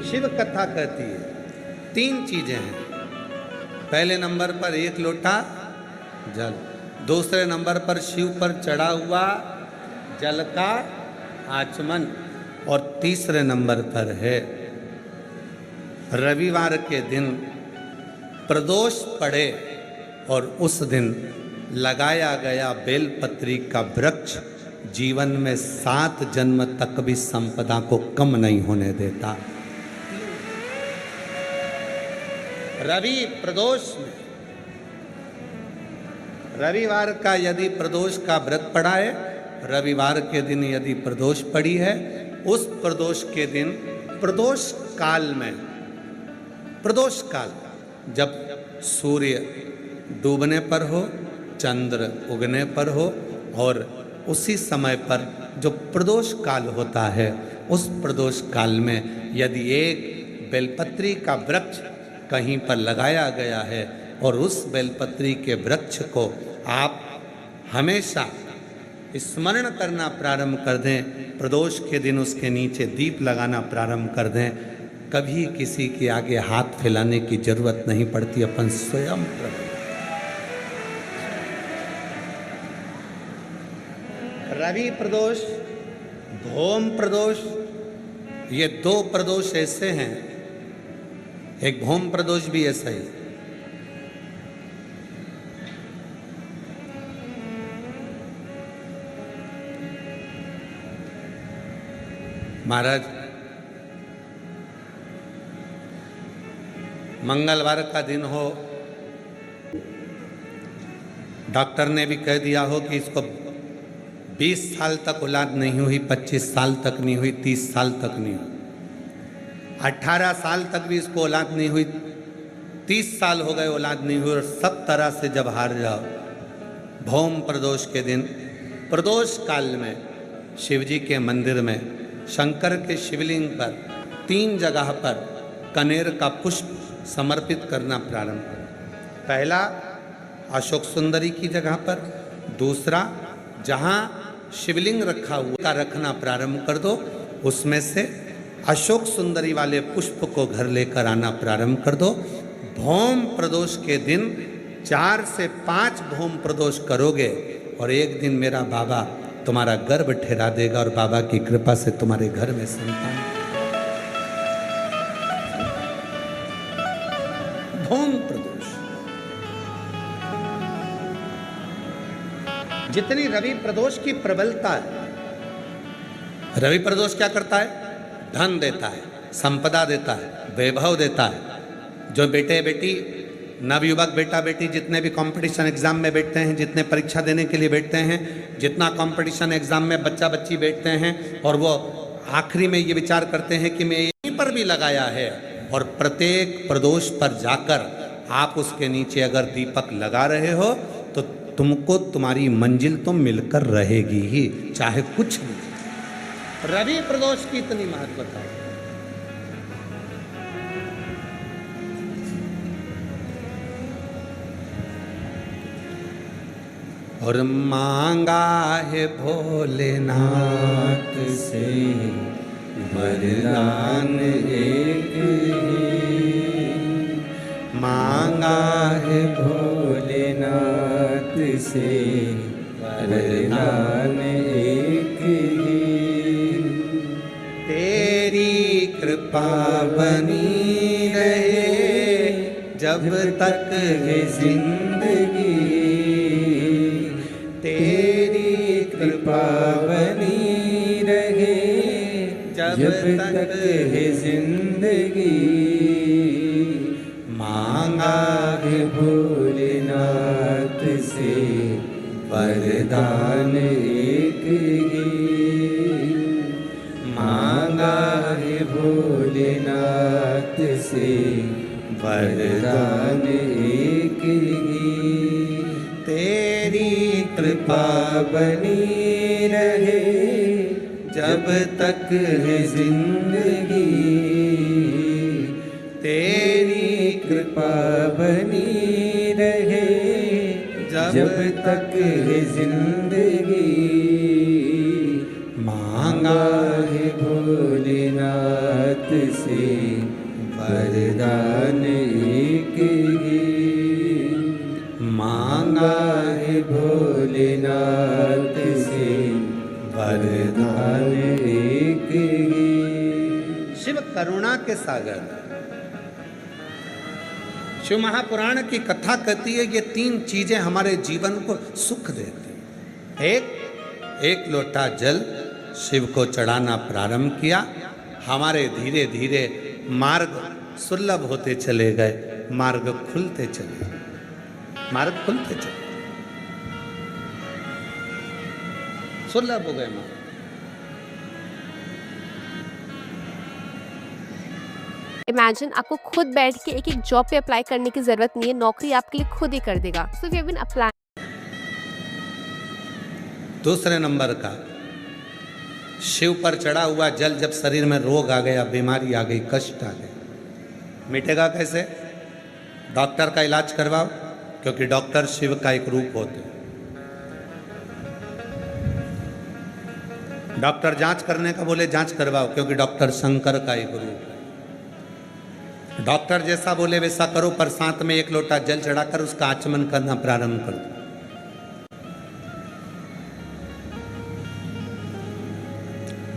शिव कथा कहती है। 3 चीजें हैं। पहले नंबर पर 1 लोटा जल, दूसरे नंबर पर शिव पर चढ़ा हुआ जल का आचमन, और तीसरे नंबर पर है रविवार के दिन प्रदोष पड़े और उस दिन लगाया गया बेलपत्री का वृक्ष जीवन में 7 जन्म तक भी संपदा को कम नहीं होने देता। रवि प्रदोष में रविवार का यदि प्रदोष का व्रत पड़ा है, रविवार के दिन यदि प्रदोष पड़ी है, उस प्रदोष के दिन प्रदोष काल में, प्रदोष काल जब सूर्य डूबने पर हो, चंद्र उगने पर हो, और उसी समय पर जो प्रदोष काल होता है, उस प्रदोष काल में यदि एक बेलपत्री का वृक्ष कहीं पर लगाया गया है और उस बेलपत्री के वृक्ष को आप हमेशा स्मरण करना प्रारंभ कर दें, प्रदोष के दिन उसके नीचे दीप लगाना प्रारंभ कर दें, कभी किसी के आगे हाथ फैलाने की जरूरत नहीं पड़ती, अपन स्वयं प्रभु। रवि प्रदोष, भौम प्रदोष, ये 2 प्रदोष ऐसे हैं, एक भौम प्रदोष भी ऐसा ही। महाराज, मंगलवार का दिन हो, डॉक्टर ने भी कह दिया हो कि इसको 20 साल तक औलाद नहीं हुई, 25 साल तक नहीं हुई, 30 साल तक नहीं हुई, 18 साल तक भी इसको औलाद नहीं हुई, 30 साल हो गए औलाद नहीं हुई, और सब तरह से जब हार जाओ, भौम प्रदोष के दिन प्रदोष काल में शिवजी के मंदिर में शंकर के शिवलिंग पर 3 जगह पर कनेर का पुष्प समर्पित करना प्रारंभ करें। पहला अशोक सुंदरी की जगह पर, दूसरा जहाँ शिवलिंग रखा हुआ का रखना प्रारंभ कर दो, उसमें से अशोक सुंदरी वाले पुष्प को घर लेकर आना प्रारंभ कर दो। भौम प्रदोष के दिन 4 से 5 भौम प्रदोष करोगे और एक दिन मेरा बाबा तुम्हारा गर्भ ठहरा देगा और बाबा की कृपा से तुम्हारे घर में संतान। भौम प्रदोष। जितनी रवि प्रदोष की प्रबलता है, रवि प्रदोष क्या करता है? धन देता है, संपदा देता है, वैभव देता है। जो बेटे बेटी, नवयुवक बेटा बेटी जितने भी कंपटीशन एग्जाम में बैठते हैं, जितने परीक्षा देने के लिए बैठते हैं, जितना कंपटीशन एग्जाम में बच्चा बच्ची बैठते हैं, और वो आखिरी में ये विचार करते हैं कि मैं यहीं पर भी लगाया है, और प्रत्येक प्रदोष पर जाकर आप उसके नीचे अगर दीपक लगा रहे हो तो तुमको तुम्हारी मंजिल तो मिलकर रहेगी ही, चाहे कुछ भी। रवि प्रदोष की इतनी महत्वता है। और मांगा है भोलेनाथ से वरदान एक ही, मांगा है भोलेनाथ से वरदान एक ही, तेरी कृपा बनी रहे जब तक है जिंदगी, तेरी कृपा बनी रहे जब तक है जिंदगी, मांगा है भोलेनाथ से वरदान एक ही, मांगा है भोलेनाथ से वरदान एक ही, तेरी कृपा बनी रहे जब तक है जिंदगी, तेरी कृपा बनी रहे जब तक है जिंदगी, मांगा है भोलेनाथ से वरदान एक ही मांगा है भोलेनाथ से वरदान एक ही। शिव करुणा के सागर। शिव महापुराण की कथा कहती है ये तीन चीजें हमारे जीवन को सुख देती हैं। एक लोटा जल शिव को चढ़ाना प्रारंभ किया, हमारे धीरे धीरे मार्ग सुलभ होते चले गए, मार्ग खुलते चले गए, मार्ग खुलते चले, सुलभ हो गए मार्ग। इमेजिन आपको खुद बैठ के एक एक जॉब पे अप्लाई करने की जरूरत नहीं है, नौकरी आपके लिए खुद ही कर देगा। So we have been apply. दूसरे नंबर का, शिव पर चढ़ा हुआ जल जब शरीर में रोग आ गया, बीमारी आ गई, कष्ट आ गए, मिटेगा कैसे? डॉक्टर का इलाज करवाओ, क्योंकि डॉक्टर शिव का एक रूप होते हैं। डॉक्टर जांच करने का बोले जांच करवाओ, क्योंकि डॉक्टर शंकर का एक रूप है। डॉक्टर जैसा बोले वैसा करो, पर साथ में एक लोटा जल चढ़ाकर उसका आचमन करना प्रारंभ कर दो।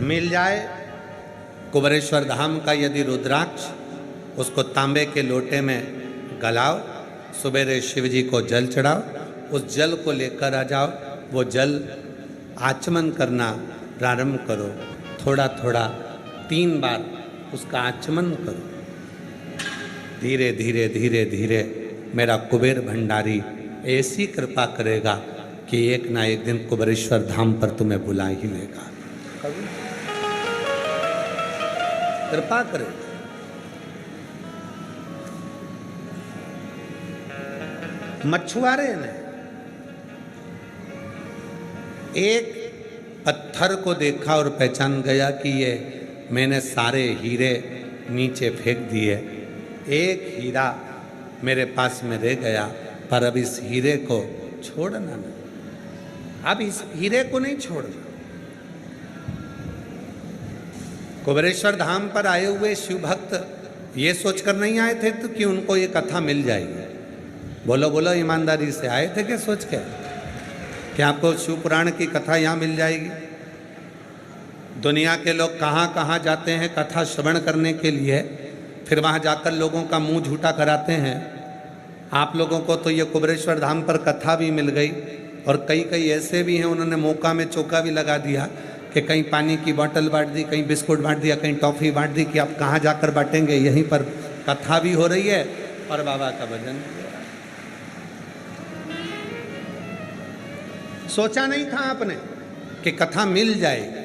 मिल जाए कुबेरेश्वर धाम का यदि रुद्राक्ष, उसको तांबे के लोटे में गलाओ, सुबेरे शिव जी को जल चढ़ाओ, उस जल को लेकर आ जाओ, वो जल आचमन करना प्रारंभ करो, थोड़ा थोड़ा 3 बार उसका आचमन करो। धीरे धीरे धीरे धीरे मेरा कुबेर भंडारी ऐसी कृपा करेगा कि एक ना एक दिन कुबेरेश्वर धाम पर तुम्हें बुला ही लेगा, कृपा करेगा। मछुआरे ने एक पत्थर को देखा और पहचान गया कि ये मैंने सारे हीरे नीचे फेंक दिए, एक हीरा मेरे पास में रह गया, पर अब इस हीरे को छोड़ना नहीं, अब इस हीरे को नहीं छोड़ना। कुबेरेश्वर धाम पर आए हुए शिव भक्त ये सोचकर नहीं आए थे तो कि उनको ये कथा मिल जाएगी। बोलो बोलो ईमानदारी से, आए थे क्या सोच के कि आपको शिव पुराण की कथा यहाँ मिल जाएगी? दुनिया के लोग कहाँ कहाँ जाते हैं कथा श्रवण करने के लिए, फिर वहाँ जाकर लोगों का मुंह झूठा कराते हैं। आप लोगों को तो ये कुबेरेश्वर धाम पर कथा भी मिल गई, और कई कई ऐसे भी हैं उन्होंने मौका में चौका भी लगा दिया कि कहीं पानी की बोतल बांट दी, कहीं बिस्कुट बांट दिया, कहीं टॉफ़ी बांट दी कि आप कहाँ जाकर बांटेंगे, यहीं पर कथा भी हो रही है और बाबा का भजन। सोचा नहीं था आपने कि कथा मिल जाएगी।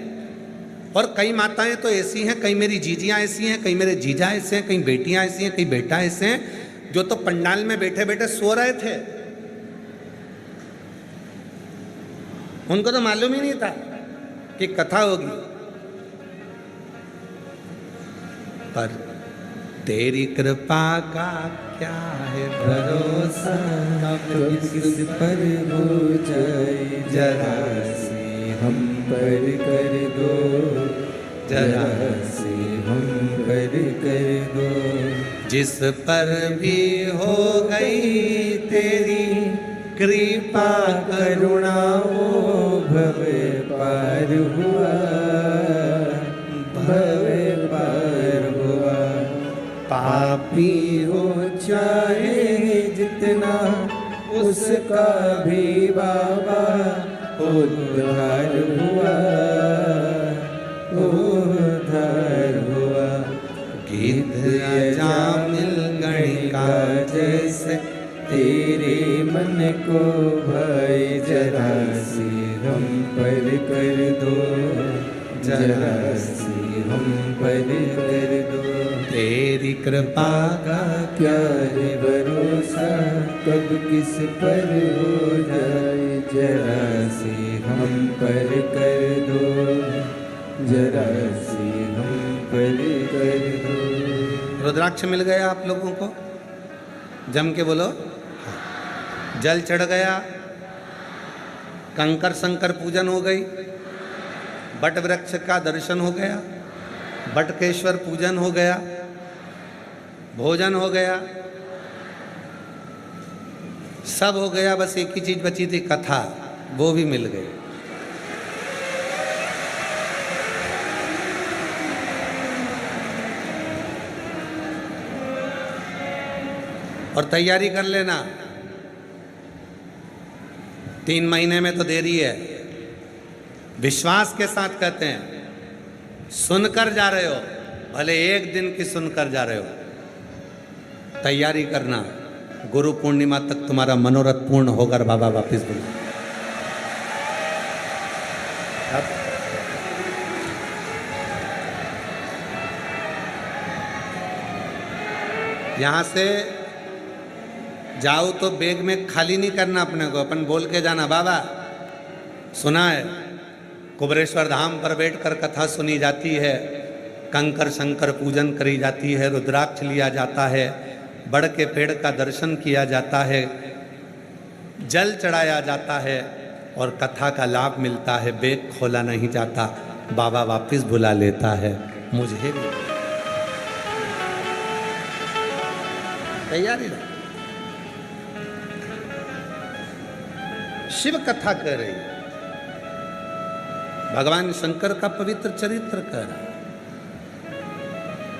और कई माताएं तो ऐसी हैं, कई मेरी जीजियाँ ऐसी हैं, कई मेरे जीजा ऐसे हैं, कई बेटियाँ ऐसी हैं, कई बेटा ऐसे हैं, जो तो पंडाल में बैठे बैठे सो रहे थे, उनको तो मालूम ही नहीं था कि कथा होगी। पर तेरी कृपा का क्या है भरोसा, किस पर हो जाए जरा से हम पर कर दो, जरा से हम पर कर दो। जिस पर भी हो गई तेरी कृपा करुणा वो भव पार हुआ, भव पार हुआ। पापी हो चाहे जितना उसका भी बाबा उद्धार हुआ, उद्धार हुआ। गीत अजामिल गणिका जैसे तेरे मन को भाई जरा सी हम पर कर दो, जरा सी हम पर कर दो। तेरी कृपा का क्या है भरोसा, कब किस पर हो जाए जरा सी हम पर कर दो, जरा सी हम पर कर दो। रुद्राक्ष मिल गया आप लोगों को? जम के बोलो। जल चढ़ गया, कंकर संकर पूजन हो गई, बट वृक्ष का दर्शन हो गया, बटकेश्वर पूजन हो गया, भोजन हो गया, सब हो गया, बस एक ही चीज बची थी, कथा, वो भी मिल गई। और तैयारी कर लेना, 3 महीने में तो देरी है। विश्वास के साथ कहते हैं, सुनकर जा रहे हो, भले एक दिन की सुनकर जा रहे हो, तैयारी करना, गुरु पूर्णिमा तक तुम्हारा मनोरथ पूर्ण होगा। बाबा वापिस बोलो। यहां से जाओ तो बैग में खाली नहीं करना अपने को, अपन बोल के जाना, बाबा सुना है कुबरेश्वर धाम पर बैठकर कथा सुनी जाती है, कंकर शंकर पूजन करी जाती है, रुद्राक्ष लिया जाता है, बड़ के पेड़ का दर्शन किया जाता है, जल चढ़ाया जाता है और कथा का लाभ मिलता है, बैग खोला नहीं जाता, बाबा वापिस बुला लेता है। मुझे भी तैयारी रहे। शिव कथा कह रही है, भगवान शंकर का पवित्र चरित्र कह रहा है।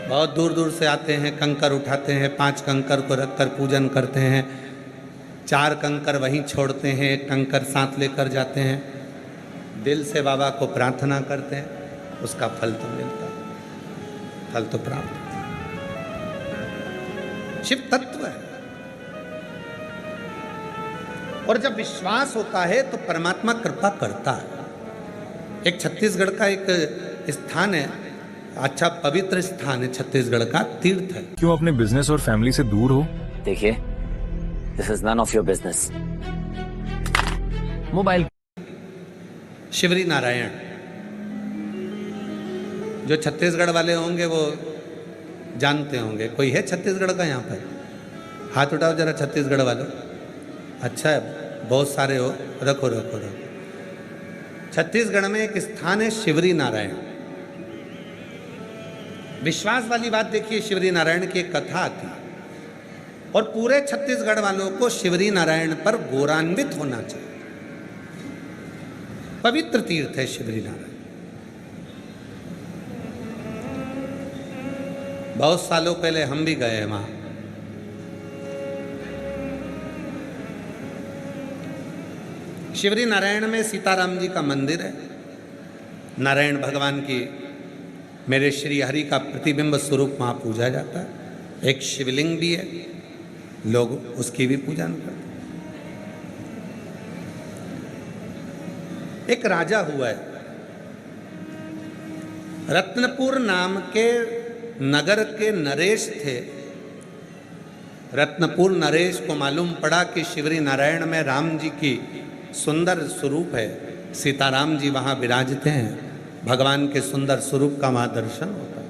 बहुत दूर दूर से आते हैं, कंकर उठाते हैं, 5 कंकर को रखकर पूजन करते हैं, 4 कंकर वहीं छोड़ते हैं, 1 कंकर साथ लेकर जाते हैं, दिल से बाबा को प्रार्थना करते हैं, उसका फल तो मिलता है, फल तो प्राप्त होता है। शिव तत्व है। और जब विश्वास होता है तो परमात्मा कृपा करता है। एक छत्तीसगढ़ का एक स्थान है, अच्छा पवित्र स्थान है, छत्तीसगढ़ का तीर्थ है। क्यों अपने बिजनेस और फैमिली से दूर हो? देखिए, this is none of your business. Mobile Shivri Narayan, जो छत्तीसगढ़ वाले होंगे वो जानते होंगे। कोई है छत्तीसगढ़ का यहाँ पर? हाथ उठाओ जरा छत्तीसगढ़ वालों। अच्छा है, बहुत सारे हो, रखो रखो रखो। छत्तीसगढ़ में एक स्थान है शिवरी नारायण। विश्वास वाली बात देखिए, शिवरी नारायण की एक कथा आती है और पूरे छत्तीसगढ़ वालों को शिवरी नारायण पर गौरवान्वित होना चाहिए। पवित्र तीर्थ है शिवरी नारायण। बहुत सालों पहले हम भी गए हैं वहां। शिवरी नारायण में सीताराम जी का मंदिर है। नारायण भगवान की, मेरे श्री हरि का प्रतिबिंब स्वरूप वहाँ पूजा जाता है। एक शिवलिंग भी है, लोग उसकी भी पूजा करते हैं। एक राजा हुआ है, रत्नपुर नाम के नगर के नरेश थे। रत्नपुर नरेश को मालूम पड़ा कि शिवरी नारायण में राम जी की सुंदर स्वरूप है, सीताराम जी वहाँ विराजते हैं, भगवान के सुंदर स्वरूप का वहाँ दर्शन होता है।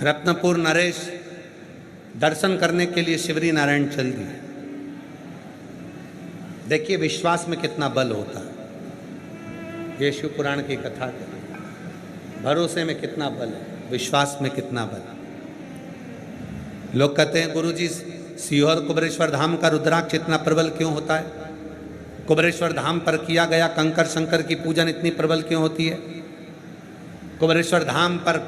रत्नपुर नरेश दर्शन करने के लिए शिवरी नारायण चल दिए। देखिए विश्वास में कितना बल होता है। ये शिव पुराण की कथा है। भरोसे में कितना बल है, विश्वास में कितना बल। लोग कहते हैं गुरुजी सीहोर कुबरेश्वर धाम का रुद्राक्ष इतना प्रबल क्यों होता है? कुबरेश्वर धाम पर किया गया कंकर शंकर की पूजन इतनी प्रबल क्यों होती है? कुबरेश्वर धाम पर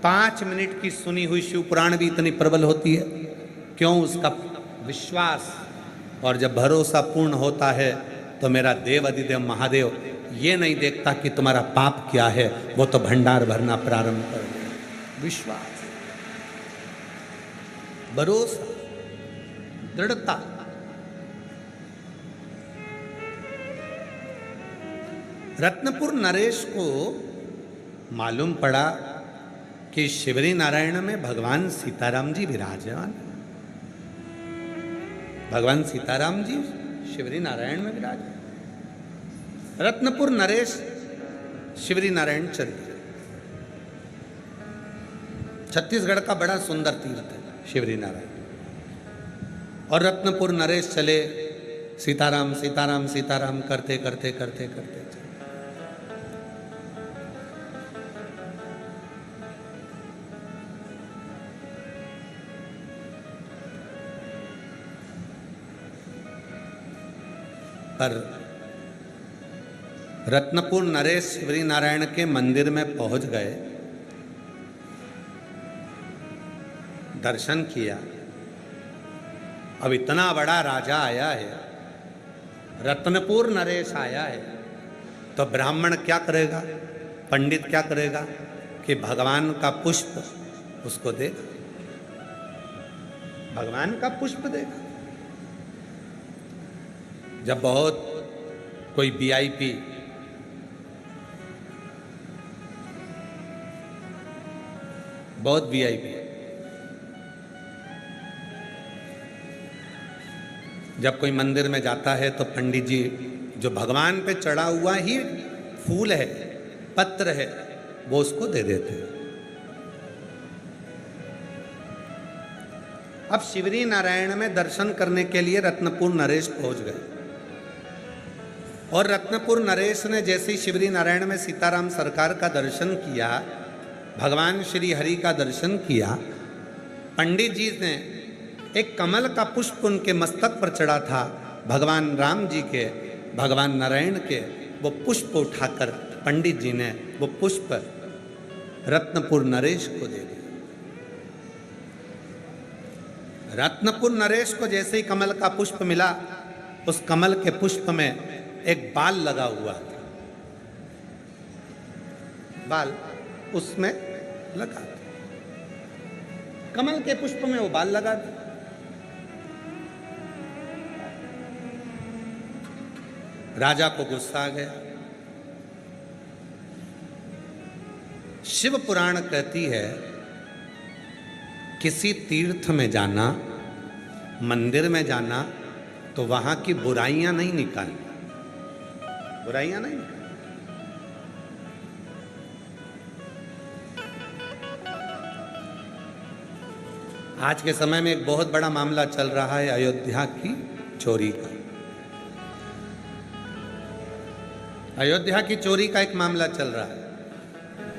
5 मिनट की सुनी हुई शिव पुराण भी इतनी प्रबल होती है क्यों? उसका विश्वास। और जब भरोसा पूर्ण होता है तो मेरा देव अधिदेव महादेव ये नहीं देखता कि तुम्हारा पाप क्या है, वो तो भंडार भरना प्रारंभ कर दे। विश्वास, भरोसा, दृढ़ता। रत्नपुर नरेश को मालूम पड़ा कि शिवरी नारायण में भगवान सीताराम जी विराजमान। भगवान सीताराम जी शिवरी नारायण में विराजमान। रत्नपुर नरेश शिवरी नारायण चल दिए। छत्तीसगढ़ का बड़ा सुंदर तीर्थ है शिवरी नारायण। और रत्नपुर नरेश चले, सीताराम सीताराम सीताराम करते करते करते करते चले। पर रत्नपुर नरेश शिवरी नारायण के मंदिर में पहुंच गए, दर्शन किया। अब इतना बड़ा राजा आया है, रत्नपुर नरेश आया है, तो ब्राह्मण क्या करेगा, पंडित क्या करेगा कि भगवान का पुष्प उसको देगा, भगवान का पुष्प देगा। जब बहुत कोई वीआईपी बहुत वीआईपी जब कोई मंदिर में जाता है तो पंडित जी जो भगवान पे चढ़ा हुआ ही फूल है, पत्र है, वो उसको दे देते हैं। अब शिवरी नारायण में दर्शन करने के लिए रत्नपुर नरेश पहुंच गए, और रत्नपुर नरेश ने जैसे ही शिवरी नारायण में सीताराम सरकार का दर्शन किया, भगवान श्री हरि का दर्शन किया, पंडित जी ने एक कमल का पुष्प उनके मस्तक पर चढ़ा था, भगवान राम जी के, भगवान नारायण के, वो पुष्प उठाकर पंडित जी ने वो पुष्प रत्नपुर नरेश को दे दिया। रत्नपुर नरेश को जैसे ही कमल का पुष्प मिला, उस कमल के पुष्प में एक बाल लगा हुआ था, बाल उसमें लगा था, कमल के पुष्प में वो बाल लगा था। राजा को गुस्सा आ गया। शिव पुराण कहती है, किसी तीर्थ में जाना, मंदिर में जाना, तो वहां की बुराइयां नहीं निकालनी, बुराइयां नहीं निकालनी। आज के समय में एक बहुत बड़ा मामला चल रहा है अयोध्या की चोरी का। अयोध्या की चोरी का एक मामला चल रहा है।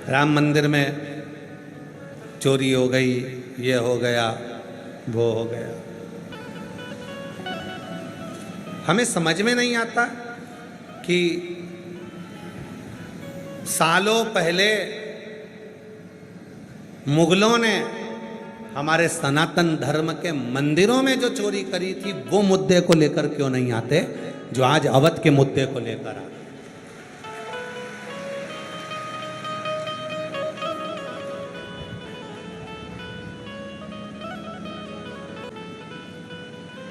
राम मंदिर में चोरी हो गई, ये हो गया, वो हो गया। हमें समझ में नहीं आता कि सालों पहले मुगलों ने हमारे सनातन धर्म के मंदिरों में जो चोरी करी थी, वो मुद्दे को लेकर क्यों नहीं आते जो आज अवध के मुद्दे को लेकर आते।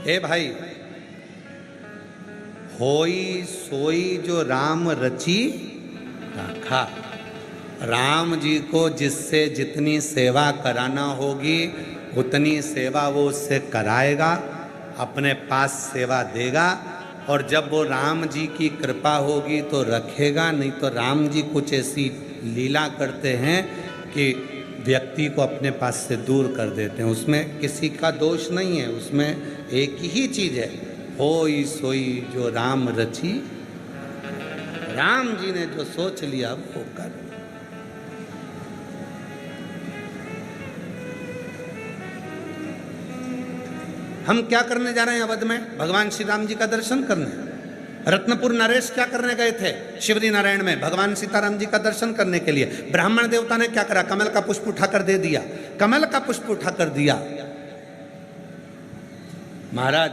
ए भाई, होई सोई जो राम रची राखा। राम जी को जिससे जितनी सेवा कराना होगी उतनी सेवा वो उससे कराएगा, अपने पास सेवा देगा, और जब वो राम जी की कृपा होगी तो रखेगा, नहीं तो राम जी कुछ ऐसी लीला करते हैं कि व्यक्ति को अपने पास से दूर कर देते हैं। उसमें किसी का दोष नहीं है, उसमें एक ही चीज है, होई सोई जो राम रची। राम जी ने जो सोच लिया वो कर। हम क्या करने जा रहे हैं अवध में? भगवान श्री राम जी का दर्शन करने। रत्नपुर नरेश क्या करने गए थे? शिवरी नारायण में भगवान सीताराम जी का दर्शन करने के लिए। ब्राह्मण देवता ने क्या करा? कमल का पुष्प उठाकर दे दिया, कमल का पुष्प उठाकर दिया। महाराज,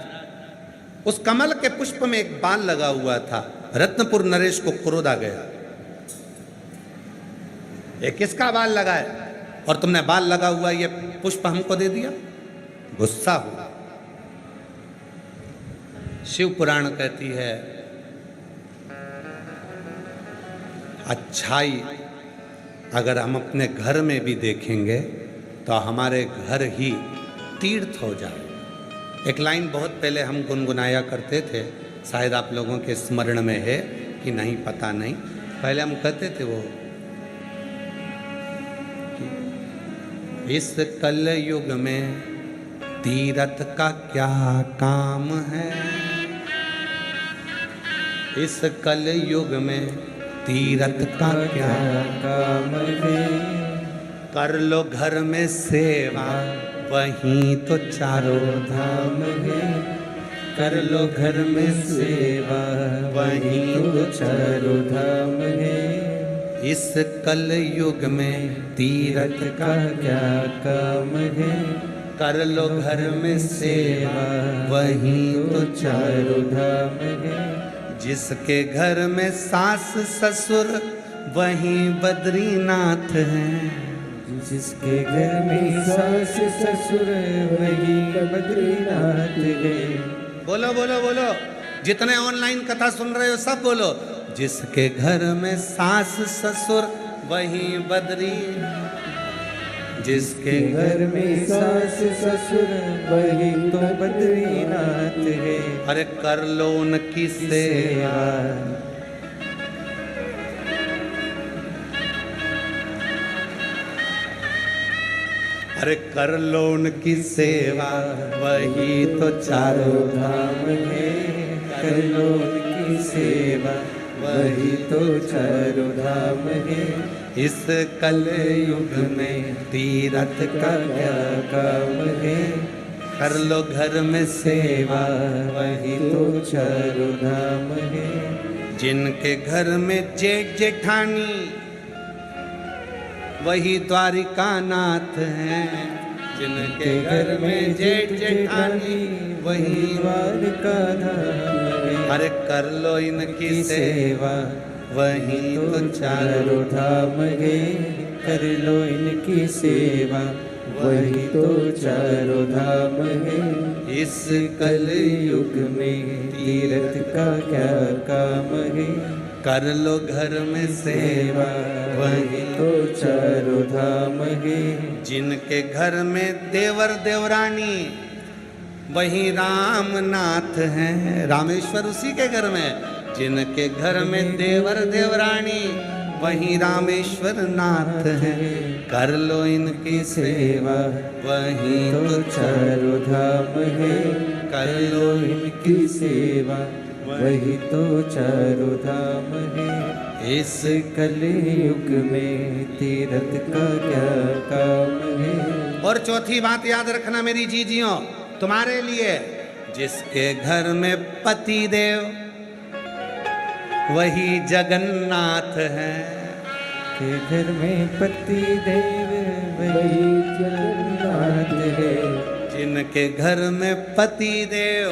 उस कमल के पुष्प में एक बाल लगा हुआ था। रत्नपुर नरेश को क्रोध आ गया, ये किसका बाल लगा है और तुमने बाल लगा हुआ ये पुष्प हमको दे दिया? गुस्सा हुआ। शिव पुराण कहती है, अच्छाई अगर हम अपने घर में भी देखेंगे तो हमारे घर ही तीर्थ हो जाए। एक लाइन बहुत पहले हम गुनगुनाया करते थे, शायद आप लोगों के स्मरण में है कि नहीं पता नहीं। पहले हम कहते थे वो, इस कल युग में तीर्थ का क्या काम है, इस कल युग में तीर्थ का क्या काम है, कर लो घर में सेवा वहीं तो चारों धाम है, कर लो घर में सेवा वही तो चारों धाम है। इस कल युग में तीरथ का क्या काम है। कर लो घर में सेवा वही तो चारों धाम है। जिसके घर में सास ससुर वही बद्रीनाथ हैं। जिसके घर में सास ससुर वही बद्रीनाथ है। बोलो बोलो बोलो, जितने ऑनलाइन कथा सुन रहे हो सब बोलो। जिसके घर में सास ससुर वही बद्री, जिसके घर में सास ससुर वही तो बद्रीनाथ है। अरे कर लो उनकी सेवा। अरे कर लो उनकी सेवा वही तो चारों धाम है। कर लो उनकी सेवा वही तो चारों धाम है। इस कल युग में तीरथ का क्या काम है। कर लो घर में सेवा वही तो चारों धाम है। जिनके घर में जेठ जेठानी वही द्वारिका नाथ हैं। जिनके घर में जेठ जेठानी वही द्वारिका धाम है। अरे कर लो इनकी सेवा वही तो चारों धाम है। कर लो इनकी सेवा वही तो चारों धाम है। इस कल युग में तीरथ का क्या काम है। कर लो घर में सेवा वही तो चारों धाम है। जिनके घर में देवर देवरानी वही रामनाथ हैं। रामेश्वर उसी के घर में। जिनके घर में देवर देवरानी वही रामेश्वर नाथ हैं। कर लो इनकी सेवा वही तो चारों धाम है। कर लो इनकी सेवा वही तो चारों धाम है। इस कलयुग में तीरथ का क्या काम है। और चौथी बात याद रखना मेरी जीजियों तुम्हारे लिए, जिसके घर में पति देव वही जगन्नाथ है। के घर में पति देव वही जगन्नाथ है। जिनके घर में पति देव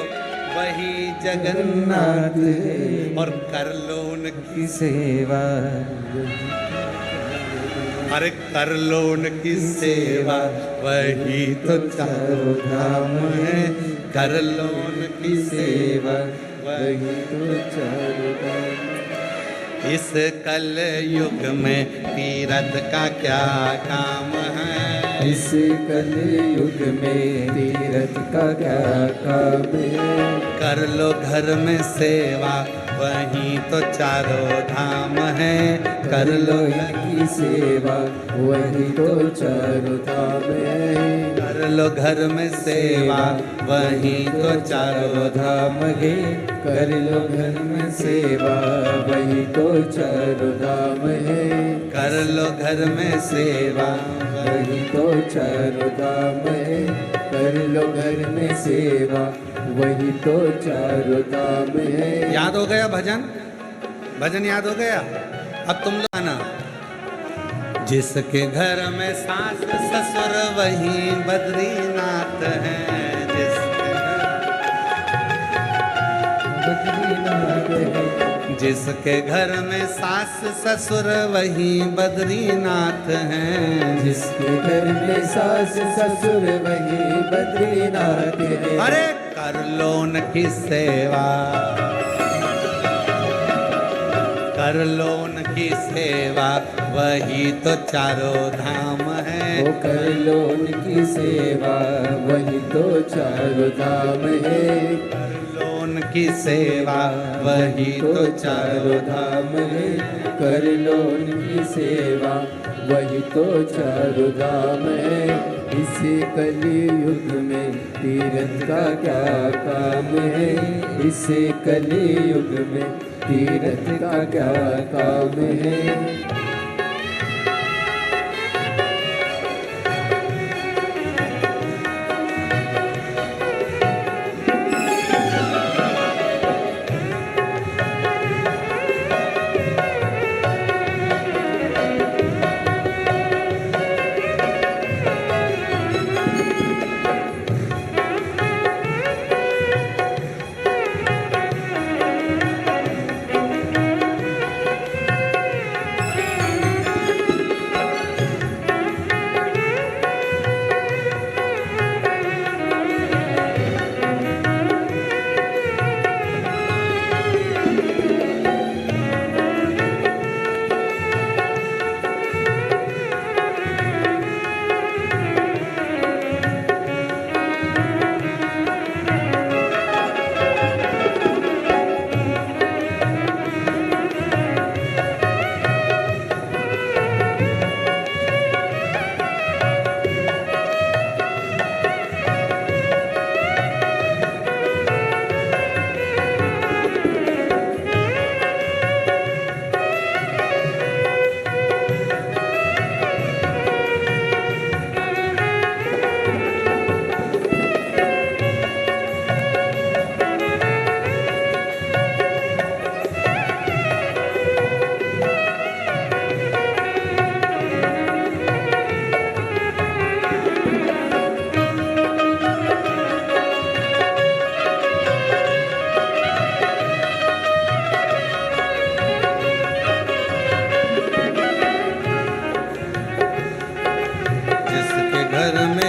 वही जगन्नाथ है। और कर लो उनकी सेवा। अरे कर लो उनकी सेवा वही तो चारों धाम है। कर लो उनकी सेवा वही तो चारों धाम। इस कल युग में तीरथ का क्या काम है। इस कल युग में तीरथ का क्या काम है। कर लो घर में सेवा वही तो चारों धाम है। कर लो इनकी सेवा वही तो चारों धाम है। कर लो घर में सेवा वही तो चारों धाम है। कर लो घर में सेवा वही तो चारों धाम है। कर लो घर में सेवा वही तो चारों धाम है। कर लो घर में सेवा वही तो चारों धाम है। याद हो गया भजन? भजन याद हो गया? अब तुम लोग आना। जिसके घर में सास ससुर वही बद्रीनाथ हैं। जिसके घर में सास ससुर वही बद्रीनाथ हैं। जिसके घर में सास ससुर वही बद्रीनाथ है। अरे कर लो उनकी सेवा। कर लो उनकी सेवा वही तो चारों धाम है। वो कर लो उनकी सेवा वही तो चारों धाम है। कर लो उनकी सेवा वही तो चारों धाम है। कर लो उनकी सेवा वही तो चारों धाम है। इस कलयुग में तीरथ का क्या काम है। इस कलयुग में तीरथ का क्या काम है।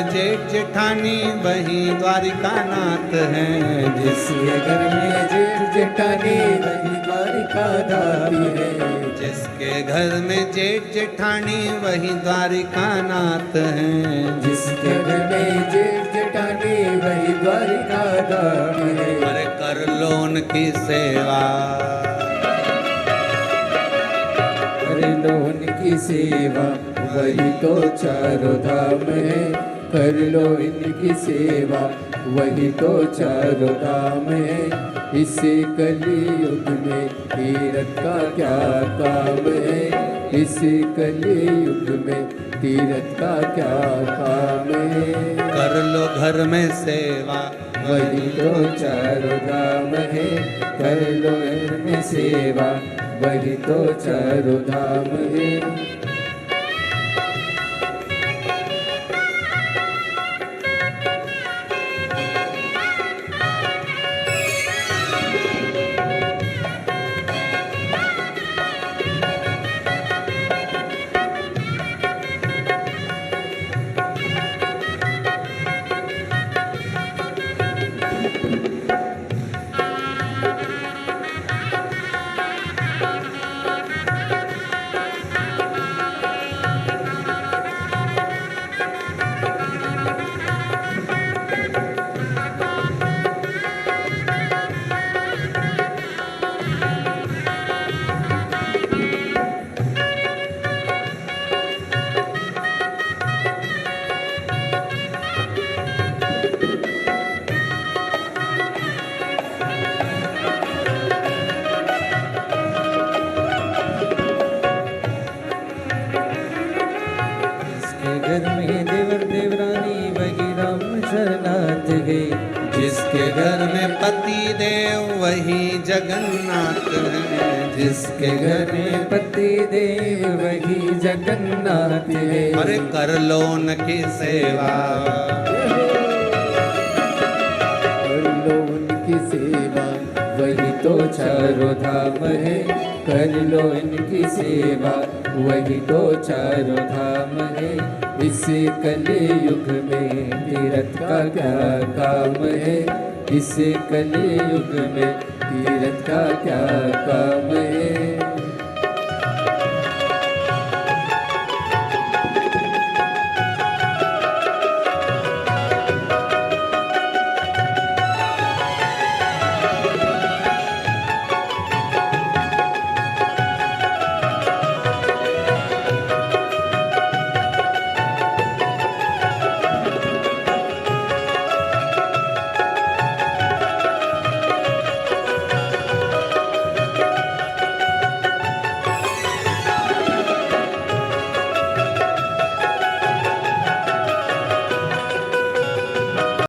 में जेठ जेठानी वही द्वारिका नाथ हैं। जिसके घर में जेठ जेठानी वही द्वारिका धारी है। जिसके घर में जेठ जेठानी वही द्वारिका नाथ हैं। जिसके घर में जेठ जेठानी वही द्वारिका धारी है। अरे कर लो उनकी सेवा, कर लो उनकी सेवा, वही तो चारों धाम है। कर लो इनकी सेवा, वही तो चारों धाम है। इस कलयुग में तीरथ का क्या काम है। इस कलयुग में तीरथ का क्या काम है। कर लो घर में सेवा, वही तो चारों धाम है। कर लो इनमें सेवा, वही तो चारों धाम है। घर में देवर देवरानी वही राम शरणार्थ है। जिसके घर में पति देव वही जगन्नाथ है। जिसके घर में पति देव वही जगन्नाथ है। अरे कर लो उनकी सेवा, कर लो उनकी सेवा, वही तो चारों धाम है। कर लो इनकी सेवा, वही तो चारों धाम है। इस कलयुग में तीरथ का क्या काम है। इस कलयुग में तीरथ का क्या काम है।